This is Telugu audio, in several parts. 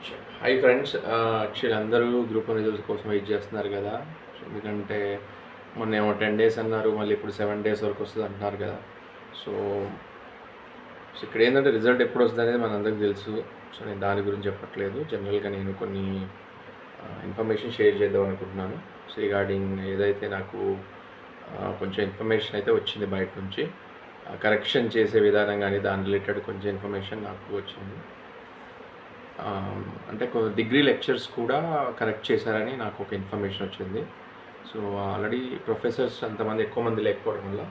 హాయ్ ఫ్రెండ్స్, యాక్చువల్లీ అందరూ గ్రూప్ 1 రిజల్ట్స్ కోసం వెయిట్ చేస్తున్నారు కదా. ఎందుకంటే మొన్నేమో 10 డేస్ అన్నారు, మళ్ళీ ఇప్పుడు 7 డేస్ వరకు వస్తుంది అంటున్నారు కదా. సో సో ఇక్కడ ఏంటంటే రిజల్ట్ ఎప్పుడు వస్తుంది అనేది మనందరికీ తెలుసు. సో నేను దాని గురించి చెప్పట్లేదు. జనరల్గా నేను కొన్ని ఇన్ఫర్మేషన్ షేర్ చేద్దాం అనుకుంటున్నాను. సో రిగార్డింగ్ ఏదైతే నాకు కొంచెం ఇన్ఫర్మేషన్ అయితే వచ్చింది బయట నుంచి, కరెక్షన్ చేసే విధానం కానీ దాని రిలేటెడ్ కొంచెం ఇన్ఫర్మేషన్ నాకు వచ్చింది. అంటే డిగ్రీ లెక్చర్స్ కూడా కరెక్ట్ చేశారని నాకు ఒక ఇన్ఫర్మేషన్ వచ్చింది. సో ఆల్రెడీ ప్రొఫెసర్స్ అంతమంది ఎక్కువ మంది లేకపోవడం వల్ల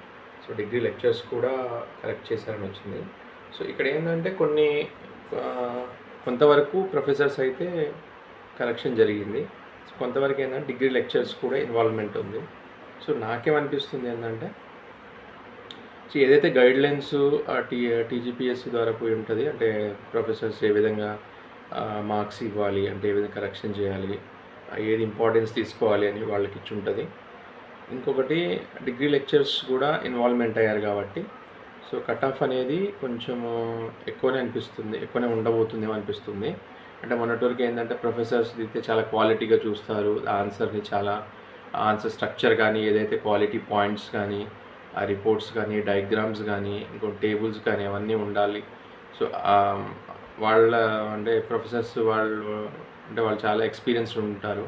సో డిగ్రీ లెక్చర్స్ కూడా కరెక్ట్ చేశారని వచ్చింది. సో ఇక్కడ ఏంటంటే కొంతవరకు ప్రొఫెసర్స్ అయితే కరెక్షన్ జరిగింది. సో కొంతవరకు ఏంటంటే డిగ్రీ లెక్చర్స్ కూడా ఇన్వాల్వ్మెంట్ ఉంది. సో నాకేమనిపిస్తుంది ఏంటంటే ఏదైతే గైడ్లైన్స్ టీజీపీఎస్సీ ద్వారా పోయి ఉంటుంది, అంటే ప్రొఫెసర్స్ ఏ విధంగా మార్క్స్ ఇవ్వాలి, అంటే ఏ విధంగా కరెక్షన్ చేయాలి, ఏది ఇంపార్టెన్స్ తీసుకోవాలి అని వాళ్ళకి ఇచ్చి ఉంటుంది. ఇంకొకటి డిగ్రీ లెక్చర్స్ కూడా ఇన్వాల్వ్మెంట్ అయ్యారు కాబట్టి సో కట్ ఆఫ్ అనేది కొంచెము ఎక్కువనే ఉండబోతుందేమో అనిపిస్తుంది. అంటే మొన్నటి వరకు ఏంటంటే ప్రొఫెసర్స్ అయితే చాలా క్వాలిటీగా చూస్తారు, ఆన్సర్ స్ట్రక్చర్ కానీ, ఏదైతే క్వాలిటీ పాయింట్స్ కానీ, ఆ రిపోర్ట్స్ కానీ, డయాగ్రామ్స్ కానీ, ఇంకో టేబుల్స్ కానీ అవన్నీ ఉండాలి. సో ప్రొఫెసర్స్ వాళ్ళు చాలా ఎక్స్పీరియన్స్డ్ ఉంటారు.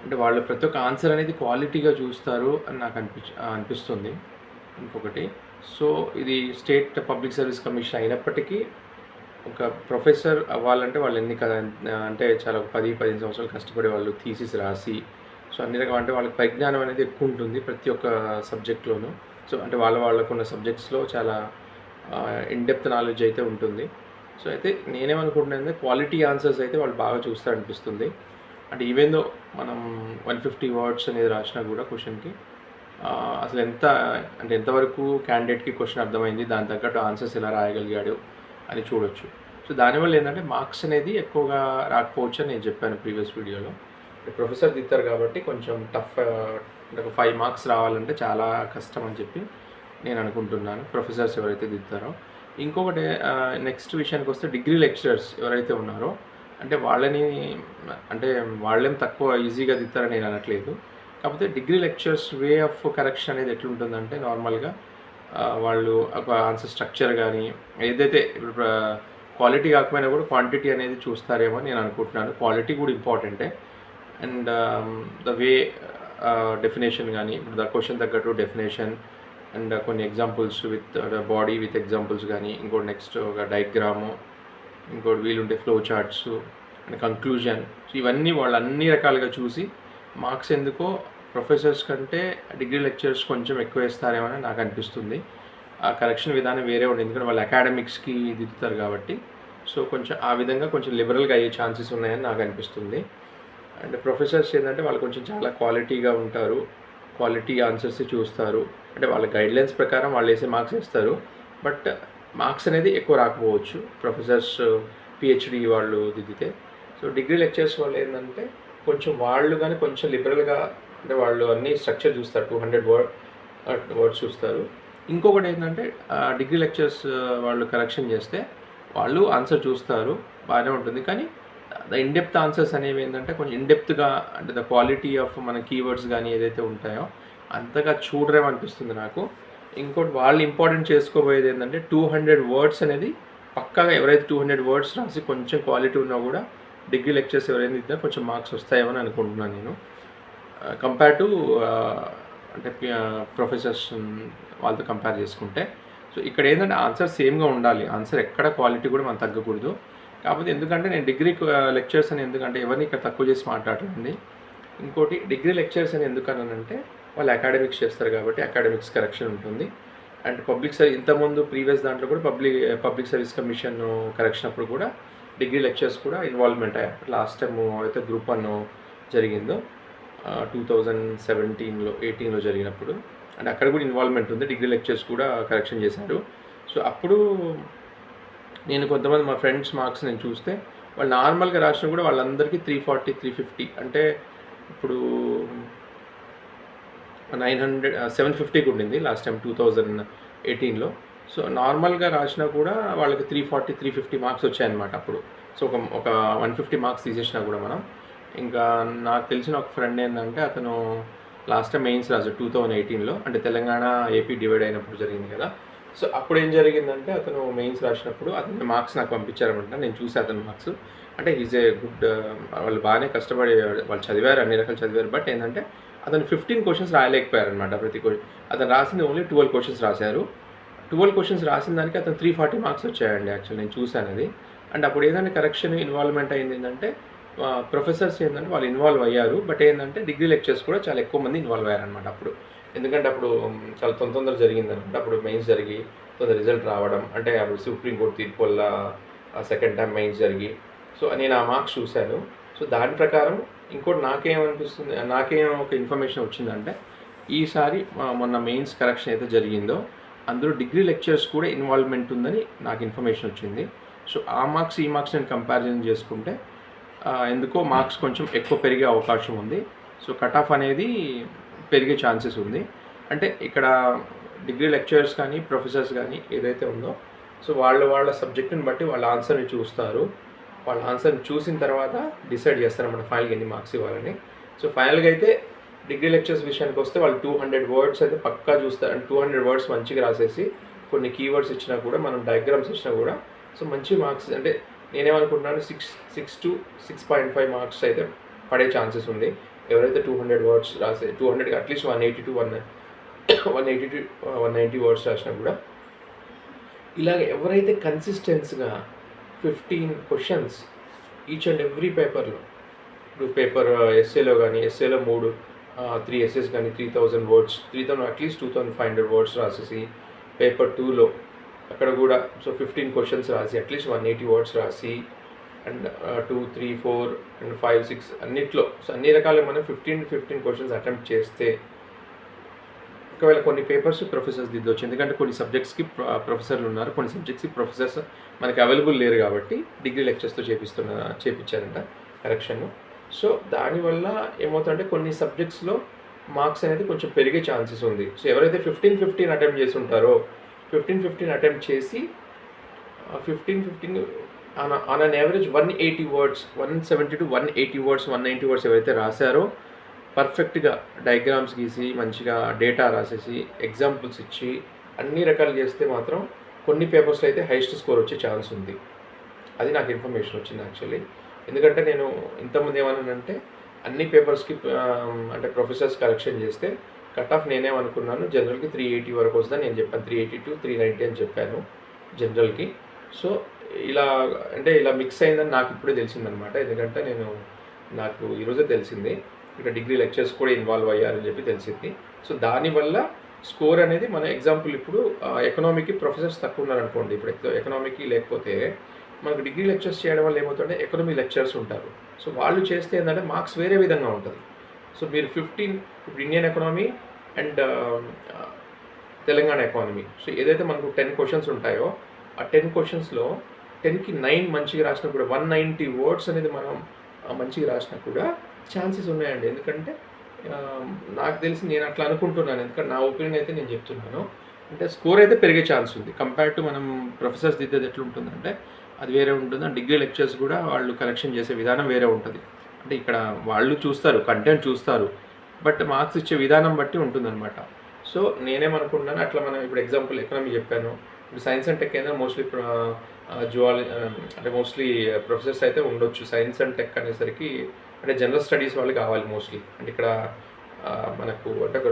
అంటే వాళ్ళు ప్రతి ఒక్క ఆన్సర్ అనేది క్వాలిటీగా చూస్తారు అని నాకు అనిపిస్తుంది. ఇంకొకటి, సో ఇది స్టేట్ పబ్లిక్ సర్వీస్ కమిషన్ అయినప్పటికీ ఒక ప్రొఫెసర్ అవ్వాలంటే వాళ్ళు అంటే చాలా 10-15 సంవత్సరాలు కష్టపడే వాళ్ళు థీసిస్ రాసి, సో అన్ని రకాల అంటే వాళ్ళకి పరిజ్ఞానం అనేది ఎక్కువ ఉంటుంది ప్రతి ఒక్క సబ్జెక్ట్లోనూ. సో అంటే వాళ్ళకున్న సబ్జెక్ట్స్లో చాలా ఇన్డెప్త్ నాలెడ్జ్ అయితే ఉంటుంది. సో అయితే నేనేమనుకుంటున్నానంటే క్వాలిటీ ఆన్సర్స్ అయితే వాళ్ళు బాగా చూస్తారు అనిపిస్తుంది. అంటే ఈవెన్ దో మనం 150 వర్డ్స్ అనేది రాసినా కూడా క్వశ్చన్కి అసలు ఎంతవరకు క్యాండిడేట్కి క్వశ్చన్ అర్థమైంది, దాని తగ్గట్టు ఆన్సర్స్ ఎలా రాయగలిగాడు అని చూడొచ్చు. సో దానివల్ల ఏంటంటే మార్క్స్ అనేది ఎక్కువగా రాకపోవచ్చు అని నేను చెప్పాను ప్రీవియస్ వీడియోలో. ప్రొఫెసర్ దిద్దారు కాబట్టి కొంచెం టఫ్, అంటే ఒక 5 మార్క్స్ రావాలంటే చాలా కష్టం అని చెప్పి నేను అనుకుంటున్నాను, ప్రొఫెసర్స్ ఎవరైతే దిద్దారో. ఇంకొకటి, నెక్స్ట్ విషయానికి వస్తే డిగ్రీ లెక్చరర్స్ ఎవరైతే ఉన్నారో అంటే వాళ్ళేం తక్కువ ఈజీగా దిద్దారని నేను అనట్లేదు. కాకపోతే degree lectures way of correction అనేది ఎట్లుంటుందంటే నార్మల్గా వాళ్ళు ఒక ఆన్సర్ స్ట్రక్చర్ కానీ, ఏదైతే ఇప్పుడు క్వాలిటీ కాకపోయినా కూడా క్వాంటిటీ అనేది చూస్తారేమో నేను అనుకుంటున్నాను. క్వాలిటీ కూడా ఇంపార్టెంటే. అండ్ ద వే డెఫినేషన్ కానీ, ఇప్పుడు ద క్వశ్చన్ తగ్గట్టు డెఫినేషన్ అండ్ కొన్ని examples with body with examples కానీ, ఇంకోటి నెక్స్ట్ ఒక డయాగ్రాము, ఇంకోటి వీలుంటే flow charts and conclusion. So ఇవన్నీ వాళ్ళు అన్ని రకాలుగా చూసి మార్క్స్ ఎందుకో ప్రొఫెసర్స్ కంటే డిగ్రీ లెక్చర్స్ కొంచెం ఎక్కువ వేస్తారేమో అని నాకు అనిపిస్తుంది. ఆ కరెక్షన్ విధానం వేరే ఉంటుంది, ఎందుకంటే వాళ్ళు అకాడమిక్స్కి దిద్దుతారు కాబట్టి. సో కొంచెం ఆ విధంగా కొంచెం లిబరల్గా అయ్యే ఛాన్సెస్ ఉన్నాయని నాకు అనిపిస్తుంది. అండ్ ప్రొఫెసర్స్ ఏంటంటే వాళ్ళు కొంచెం చాలా క్వాలిటీగా ఉంటారు, క్వాలిటీ ఆన్సర్స్ చూస్తారు. అంటే వాళ్ళ గైడ్లైన్స్ ప్రకారం వాళ్ళు వేసే మార్క్స్ ఇస్తారు, బట్ మార్క్స్ అనేది ఎక్కువ రాకపోవచ్చు ప్రొఫెసర్స్ పిహెచ్డి వాళ్ళు దిద్దితే. సో డిగ్రీ లెక్చర్స్ వాళ్ళు ఏంటంటే కొంచెం లిబరల్గా, అంటే వాళ్ళు అన్ని స్ట్రక్చర్ చూస్తారు, 200 వర్డ్స్ చూస్తారు. ఇంకొకటి ఏంటంటే డిగ్రీ లెక్చర్స్ వాళ్ళు కరెక్షన్ చేస్తే వాళ్ళు ఆన్సర్ చూస్తారు, బాగానే ఉంటుంది. కానీ ద ఇన్డెప్త్ ఆన్సర్స్ అనేవి ఏంటంటే కొంచెం ఇన్డెప్త్గా, అంటే ద క్వాలిటీ ఆఫ్ మన కీవర్డ్స్ కానీ ఏదైతే ఉంటాయో అంతగా చూడరేమనిపిస్తుంది నాకు. ఇంకోటి వాళ్ళు ఇంపార్టెంట్ చేసుకోబోయేది ఏంటంటే 200 వర్డ్స్ అనేది పక్కాగా, ఎవరైతే 200 వర్డ్స్ రాసి కొంచెం క్వాలిటీ ఉన్నా కూడా డిగ్రీ లెక్చర్స్ ఎవరైనా ఇద్దా కొంచెం మార్క్స్ వస్తాయేమో అని అనుకుంటున్నాను నేను, కంపేర్ టు అంటే ప్రొఫెసర్స్ వాళ్ళతో కంపేర్ చేసుకుంటే. సో ఇక్కడ ఏంటంటే ఆన్సర్ సేమ్గా ఉండాలి, ఆన్సర్ ఎక్కడ క్వాలిటీ కూడా మనం తగ్గకూడదు. కాకపోతే ఎందుకంటే నేను డిగ్రీ లెక్చర్స్ అని ఎందుకంటే ఎవరిని ఇక్కడ తక్కువ చేసి మాట్లాడుతుంది. ఇంకోటి, డిగ్రీ లెక్చర్స్ అని ఎందుకనంటే వాళ్ళు అకాడమిక్స్ చేస్తారు కాబట్టి అకాడమిక్స్ కరెక్షన్ ఉంటుంది. అండ్ ఇంతకుముందు ప్రీవియస్ దాంట్లో కూడా పబ్లిక్ సర్వీస్ కమిషన్ కరెక్షన్ అప్పుడు కూడా డిగ్రీ లెక్చర్స్ కూడా ఇన్వాల్వ్మెంట్ అయ్యారు. లాస్ట్ టైం అయితే గ్రూప్ 1 జరిగిందో 2017-18లో జరిగినప్పుడు, అండ్ అక్కడ కూడా ఇన్వాల్వ్మెంట్ ఉంది, డిగ్రీ లెక్చర్స్ కూడా కరెక్షన్ చేశారు. సో అప్పుడు నేను కొంతమంది మా ఫ్రెండ్స్ మార్క్స్ నేను చూస్తే వాళ్ళు నార్మల్గా రాసిన కూడా వాళ్ళందరికీ 340, 350, అంటే ఇప్పుడు 750కి ఉండింది లాస్ట్ టైం 2018లో. సో నార్మల్గా రాసినా కూడా వాళ్ళకి 340, 350 మార్క్స్ వచ్చాయన్నమాట అప్పుడు సో ఒక 150 మార్క్స్ తీసేసినా కూడా మనం ఇంకా నాకు తెలిసిన ఒక ఫ్రెండ్ ఏంటంటే అతను లాస్ట్ టైం మెయిన్స్ రాశాడు 2018లో, అంటే తెలంగాణ ఏపీ డివైడ్ అయినప్పుడు జరిగింది కదా. సో అప్పుడు ఏం జరిగిందంటే అతను మెయిన్స్ రాసినప్పుడు అతని మార్క్స్ నాకు పంపించారనమాట. నేను చూసి అతని మార్క్స్ అంటే ఈజ్ ఏ గుడ్, వాళ్ళు బాగానే కష్టపడి వాళ్ళు చదివారు, అన్ని రకాలు చదివారు. బట్ ఏంటంటే అతను 15 క్వశ్చన్స్ రాయలేకపోయారనమాట. ప్రతి అతను రాసింది ఓన్లీ 12 క్వశ్చన్స్ రాశారు. 12 క్వశ్చన్స్ రాసిన దానికి అతను 340 మార్క్స్ వచ్చాయండి. యాక్చువల్ నేను చూశాను అది. అండ్ అప్పుడు ఏదైనా కరెక్షన్ ఇన్వాల్వ్మెంట్ అయింది ఏంటంటే ప్రొఫెసర్స్ ఏంటంటే వాళ్ళు ఇన్వాల్వ్ అయ్యారు. బట్ ఏంటంటే డిగ్రీ లెక్చర్స్ కూడా చాలా ఎక్కువ మంది ఇన్వాల్వ్ అయ్యారనమాట అప్పుడు. ఎందుకంటే అప్పుడు చాలా తొందర జరిగిందనమాట. అప్పుడు మెయిన్స్ జరిగి తొందర రిజల్ట్ రావడం, అంటే అప్పుడు సుప్రీంకోర్టు తీర్పు వల్ల సెకండ్ టైం మెయిన్స్ జరిగి, సో నేను ఆ మార్క్స్ చూశాను. సో దాని ప్రకారం ఇంకోటి నాకేమనిపిస్తుంది, నాకేం ఒక ఇన్ఫర్మేషన్ వచ్చిందంటే ఈసారి మొన్న మెయిన్స్ కరెక్షన్ అయితే జరిగిందో అందులో డిగ్రీ లెక్చర్స్ కూడా ఇన్వాల్వ్మెంట్ ఉందని నాకు ఇన్ఫర్మేషన్ వచ్చింది. సో ఆ మార్క్స్ ఈ మార్క్స్ నేను కంపారిజన్ చేసుకుంటే ఎందుకో మార్క్స్ కొంచెం ఎక్కువ పెరిగే అవకాశం ఉంది. సో కట్ ఆఫ్ అనేది పెరిగే ఛాన్సెస్ ఉంది. అంటే ఇక్కడ డిగ్రీ లెక్చరర్స్ కానీ ప్రొఫెసర్స్ కానీ ఏదైతే ఉందో సో వాళ్ళ సబ్జెక్టుని బట్టి వాళ్ళ ఆన్సర్ని చూస్తారు. వాళ్ళ ఆన్సర్ని చూసిన తర్వాత డిసైడ్ చేస్తారన్నమాట ఫైనల్గా ఎన్ని మార్క్స్ ఇవ్వాలని. సో ఫైనల్గా అయితే డిగ్రీ లెక్చర్స్ విషయానికి వస్తే వాళ్ళు 200 వర్డ్స్ అయితే పక్కా చూస్తారు. అంటే 200 వర్డ్స్ మంచిగా రాసేసి కొన్ని కీవర్డ్స్ ఇచ్చినా కూడా, మనం డయాగ్రామ్స్ ఇచ్చినా కూడా సో మంచి మార్క్స్, అంటే నేనేమనుకుంటున్నాను 6 to 6.5 మార్క్స్ అయితే పడే ఛాన్సెస్ ఉంది. ఎవరైతే 200 వర్డ్స్ రాసే 200 అట్లీస్ట్ 180 to 190 వర్డ్స్ రాసినా కూడా, ఇలాగ ఎవరైతే కన్సిస్టెన్స్గా 15 క్వశ్చన్స్ ఈచ్ అండ్ ఎవ్రీ పేపర్లో, ఇప్పుడు పేపర్ ఎస్ఏలో కానీ ఎస్ఏలో 3 ఎస్ఏస్ కానీ 3000 వర్డ్స్, 3000 అట్లీస్ట్ 2500 వర్డ్స్ రాసేసి, పేపర్ 2లో అక్కడ కూడా సో 15 క్వశ్చన్స్ రాసి అట్లీస్ట్ 180 వర్డ్స్ రాసి, అండ్ 2, 3, 4 అండ్ 5, 6 అన్నిట్లో సో అన్ని రకాలుగా మనం 15 క్వశ్చన్స్ అటెంప్ట్ చేస్తే ఒకవేళ కొన్ని పేపర్స్ ప్రొఫెసర్స్ దిద్దొచ్చు. ఎందుకంటే కొన్ని సబ్జెక్ట్స్కి ప్రొఫెసర్లు ఉన్నారు, కొన్ని సబ్జెక్ట్స్కి ప్రొఫెసర్స్ మనకి అవైలబుల్ లేరు కాబట్టి డిగ్రీ లెక్చర్స్తో చేపించారంట కరెక్షన్. సో దానివల్ల ఏమవుతుందంటే కొన్ని సబ్జెక్ట్స్లో మార్క్స్ అనేది కొంచెం పెరిగే ఛాన్సెస్ ఉంది. సో ఎవరైతే 15 అటెంప్ట్ చేసి ఉంటారో 15 అటెంప్ట్ చేసి 15 on an average 180 words, 170 to 180 words, 190 words ఎవరైతే రాశారో పర్ఫెక్ట్గా డయాగ్రామ్స్ గీసి మంచిగా డేటా రాసేసి ఎగ్జాంపుల్స్ ఇచ్చి అన్ని రకాలు చేస్తే మాత్రం కొన్ని పేపర్స్లో అయితే హైయెస్ట్ స్కోర్ వచ్చే ఛాన్స్ ఉంది. అది నాకు ఇన్ఫర్మేషన్ వచ్చింది యాక్చువల్లీ. ఎందుకంటే నేను ఇంతకుముందు ఏమన్నానంటే అన్ని పేపర్స్కి అంటే ప్రొఫెసర్స్ కరెక్షన్ చేస్తే కట్ ఆఫ్ నేనేమనుకున్నాను జనరల్కి 380 వరకు వస్తుందని నేను చెప్పాను. 380 to 390 అని చెప్పాను జనరల్కి. సో ఇలా మిక్స్ అయిందని నాకు ఇప్పుడే తెలిసిందనమాట. ఎందుకంటే నాకు ఈరోజే తెలిసింది ఇక్కడ డిగ్రీ లెక్చర్స్ కూడా ఇన్వాల్వ్ అయ్యారని చెప్పి తెలిసింది. సో దానివల్ల స్కోర్ అనేది మన ఎగ్జాంపుల్ ఇప్పుడు ఎకనామీకి ప్రొఫెసర్స్ తక్కువ ఉన్నారనుకోండి, ఇప్పుడు ఎకనామీకి లేకపోతే మనకు డిగ్రీ లెక్చర్స్ చేయడం వల్ల ఏమవుతుందంటే ఎకనామీ లెక్చర్స్ ఉంటారు. సో వాళ్ళు చేస్తే ఏంటంటే మార్క్స్ వేరే విధంగా ఉంటుంది. సో మీరు 15 ఇప్పుడు Indian economy and Telangana economy, so ఏదైతే మనకు 10 క్వశ్చన్స్ ఉంటాయో ఆ 10 క్వశ్చన్స్లో 10కి 9 మంచిగా రాసినా కూడా 190 వర్డ్స్ అనేది మనం మంచిగా రాసినా కూడా ఛాన్సెస్ ఉన్నాయండి. ఎందుకంటే నాకు తెలిసి నేను అట్లా అనుకుంటున్నాను. ఎందుకంటే నా ఒపీనియన్ అయితే నేను చెప్తున్నాను. అంటే స్కోర్ అయితే పెరిగే ఛాన్స్ ఉంది కంపేర్ టు మనం ప్రొఫెసర్స్ దిద్దేది ఎట్లా ఉంటుందంటే అది వేరే ఉంటుంది. అండ్ డిగ్రీ లెక్చర్స్ కూడా వాళ్ళు కరెక్షన్ చేసే విధానం వేరే ఉంటుంది. అంటే ఇక్కడ వాళ్ళు చూస్తారు, కంటెంట్ చూస్తారు, బట్ మార్క్స్ ఇచ్చే విధానం బట్టి ఉంటుందన్నమాట. సో నేనేమనుకుంటున్నాను అట్లా మనం ఇప్పుడు ఎగ్జాంపుల్ ఎకనామీ చెప్పాను, ఇప్పుడు సైన్స్ అండ్ టెక్ అయినా మోస్ట్లీ జువాలజీ అంటే మోస్ట్లీ ప్రొఫెసర్స్ అయితే ఉండొచ్చు. సైన్స్ అండ్ టెక్ అనేసరికి అంటే జనరల్ స్టడీస్ వాళ్ళు కావాలి మోస్ట్లీ. అంటే ఇక్కడ మనకు అంటే ఒక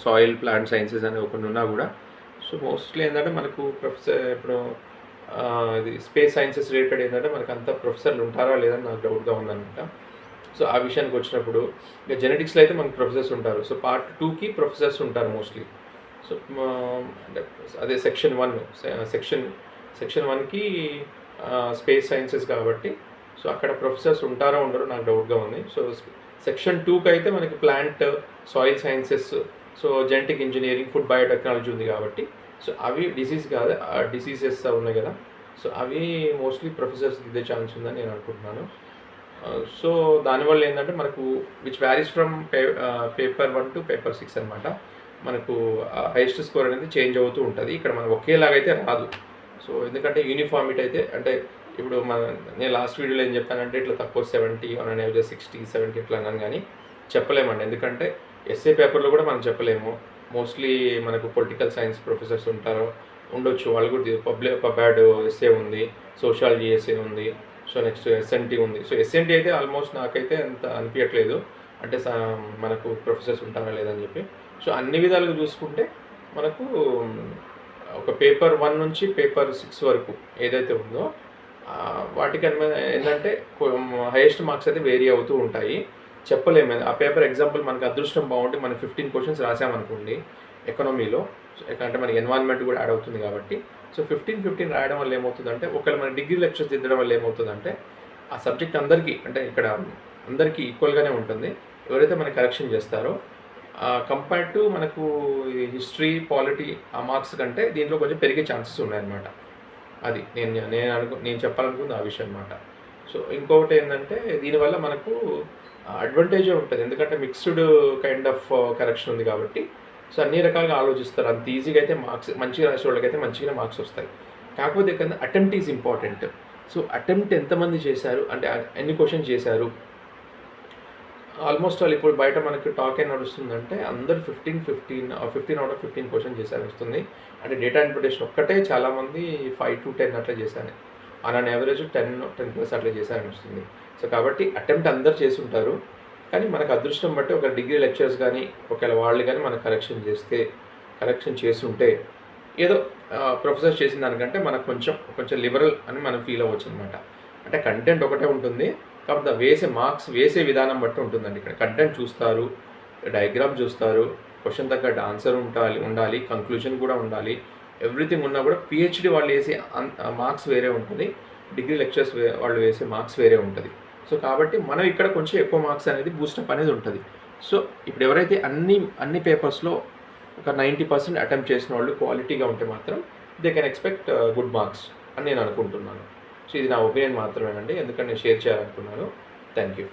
సాయిల్ ప్లాంట్ సైన్సెస్ అనే ఒకటి ఉన్నా కూడా సో మోస్ట్లీ ఏంటంటే మనకు ప్రొఫెసర్ ఇప్పుడు ఇది స్పేస్ సైన్సెస్ రిలేటెడ్ ఏంటంటే మనకు అంత ప్రొఫెసర్లు ఉంటారా లేదని నాకు డౌట్గా ఉందన్నమాట. సో ఆ విషయానికి వచ్చినప్పుడు ఇక జెనెటిక్స్లో అయితే మనకు ప్రొఫెసర్స్ ఉంటారు. సో పార్ట్ 2కి ప్రొఫెసర్స్ ఉంటారు మోస్ట్లీ. సో అంటే అదే సెక్షన్ 1కి స్పేస్ సైన్సెస్ కాబట్టి సో అక్కడ ప్రొఫెసర్స్ ఉంటారో ఉండరో నాకు డౌట్గా ఉంది. సో సెక్షన్ 2కి అయితే మనకి plant soil sciences, so genetic engineering, food biotechnology ఉంది కాబట్టి సో అవి డిసీజెస్ ఉన్నాయి కదా, సో అవి మోస్ట్లీ ప్రొఫెసర్స్ దిద్దే ఛాన్స్ ఉందని నేను అనుకుంటున్నాను. సో దానివల్ల ఏంటంటే మనకు which varies from paper 1 to paper 6 అనమాట. మనకు హైయెస్ట్ స్కోర్ అనేది చేంజ్ అవుతూ ఉంటుంది. ఇక్కడ మనకు ఒకేలాగైతే రాదు. సో ఎందుకంటే యూనిఫార్మిటీ అయితే అంటే ఇప్పుడు నేను లాస్ట్ వీడియోలో ఏం చెప్పానంటే ఇట్లా తక్కువ 70 ఆన్ అన్ యావరేజ్ 60, 70 ఇట్లా అన్నాను కానీ చెప్పలేమండి. ఎందుకంటే ఎస్ఏ పేపర్లో కూడా మనం చెప్పలేము. మోస్ట్లీ మనకు పొలిటికల్ సైన్స్ ప్రొఫెసర్స్ ఉండొచ్చు. వాళ్ళు కూడా పబ్యాడ్ ఎస్ఏ ఉంది, సోషాలజీ ఎస్ఏ ఉంది, సో నెక్స్ట్ ఎస్ఎన్టీ ఉంది. సో ఎస్ఎన్టీ అయితే ఆల్మోస్ట్ నాకైతే అంత అనిపించట్లేదు, అంటే మనకు ప్రొఫెసర్స్ ఉంటారా లేదని చెప్పి. సో అన్ని విధాలుగా చూసుకుంటే మనకు ఒక పేపర్ 1 నుంచి పేపర్ 6 వరకు ఏదైతే ఉందో వాటికి ఏంటంటే హైయెస్ట్ మార్క్స్ అయితే వేరీ అవుతూ ఉంటాయి. చెప్పలేము. ఆ పేపర్ ఎగ్జాంపుల్ మనకు అదృష్టం బాగుంటే మనం 15 క్వశ్చన్స్ రాసామనుకోండి ఎకనామీలో, అంటే మనకి ఎన్వైర్న్మెంట్ కూడా యాడ్ అవుతుంది కాబట్టి. సో 15 రాయడం వల్ల ఏమవుతుందంటే, ఒకవేళ మన డిగ్రీ లెక్చర్స్ దిద్దడం వల్ల ఏమవుతుందంటే ఆ సబ్జెక్ట్ అందరికీ, అంటే ఇక్కడ అందరికీ ఈక్వల్గానే ఉంటుంది. ఎవరైతే మనకి కరెక్షన్ చేస్తారో కంపేర్డ్ టు మనకు హిస్టరీ, పాలిటీ ఆ మార్క్స్ కంటే దీంట్లో కొంచెం పెరిగే ఛాన్సెస్ ఉన్నాయన్నమాట. అది నేను చెప్పాలనుకుంది ఆ విషయం అనమాట. సో ఇంకొకటి ఏంటంటే దీనివల్ల మనకు అడ్వాంటేజే ఉంటుంది, ఎందుకంటే మిక్స్డ్ కైండ్ ఆఫ్ కరెక్షన్ ఉంది కాబట్టి. సో అన్ని రకాలుగా ఆలోచిస్తారు. అంత ఈజీగా అయితే మార్క్స్ మంచిగా రాసే వాళ్ళకైతే మంచిగానే మార్క్స్ వస్తాయి. కాకపోతే ఇక్కడ attempt is important. So attempt ఎంతమంది చేశారు, అంటే ఎన్ని క్వశ్చన్స్ చేశారు. ఆల్మోస్ట్ వాళ్ళు ఇప్పుడు బయట మనకి టాక్ ఏం నడుస్తుందంటే అందరు 15 అవుట్ ఆఫ్ 15 క్వశ్చన్ చేశారు వస్తుంది. అంటే డేటా ఇంటర్ప్రిటేషన్ ఒక్కటే చాలామంది 5 to 10 అట్లా చేశారు, ఆన్ యావరేజ్ 10+ అట్లా చేశారని వస్తుంది. సో కాబట్టి అటెంప్ట్ అందరు చేసి ఉంటారు, కానీ మనకు అదృష్టం బట్టి ఒక డిగ్రీ లెక్చర్స్ కానీ ఒకవేళ వాళ్ళు కానీ మనకు కరెక్షన్ చేస్తుంటే ఏదో ప్రొఫెసర్ చేసిన దానికంటే మనకు కొంచెం లిబరల్ అని మనం ఫీల్ అవ్వచ్చు అనమాట. అంటే కంటెంట్ ఒకటే ఉంటుంది, కాబట్టి వేసే విధానం బట్టి ఉంటుందండి. ఇక్కడ కంటెంట్ చూస్తారు, డయాగ్రామ్ చూస్తారు, క్వశ్చన్ తగ్గట్టు ఆన్సర్ ఉండాలి, కంక్లూజన్ కూడా ఉండాలి. ఎవ్రీథింగ్ ఉన్నా కూడా పిహెచ్డి వాళ్ళు వేసే మార్క్స్ వేరే ఉంటుంది, డిగ్రీ లెక్చర్స్ వాళ్ళు వేసే మార్క్స్ వేరే ఉంటుంది. సో కాబట్టి మనం ఇక్కడ కొంచెం ఎక్కువ మార్క్స్ అనేది బూస్టప్ అనేది ఉంటుంది. సో ఇప్పుడు ఎవరైతే అన్ని పేపర్స్లో ఒక 90% అటెంప్ట్ చేసిన వాళ్ళు క్వాలిటీగా ఉంటే మాత్రం they can expect good marks అని నేను అనుకుంటున్నాను. సో ఇది నా ఒపీనియన్ మాత్రమేనండి, ఎందుకంటే నేను షేర్ చేయాలనుకున్నాను. Thank you.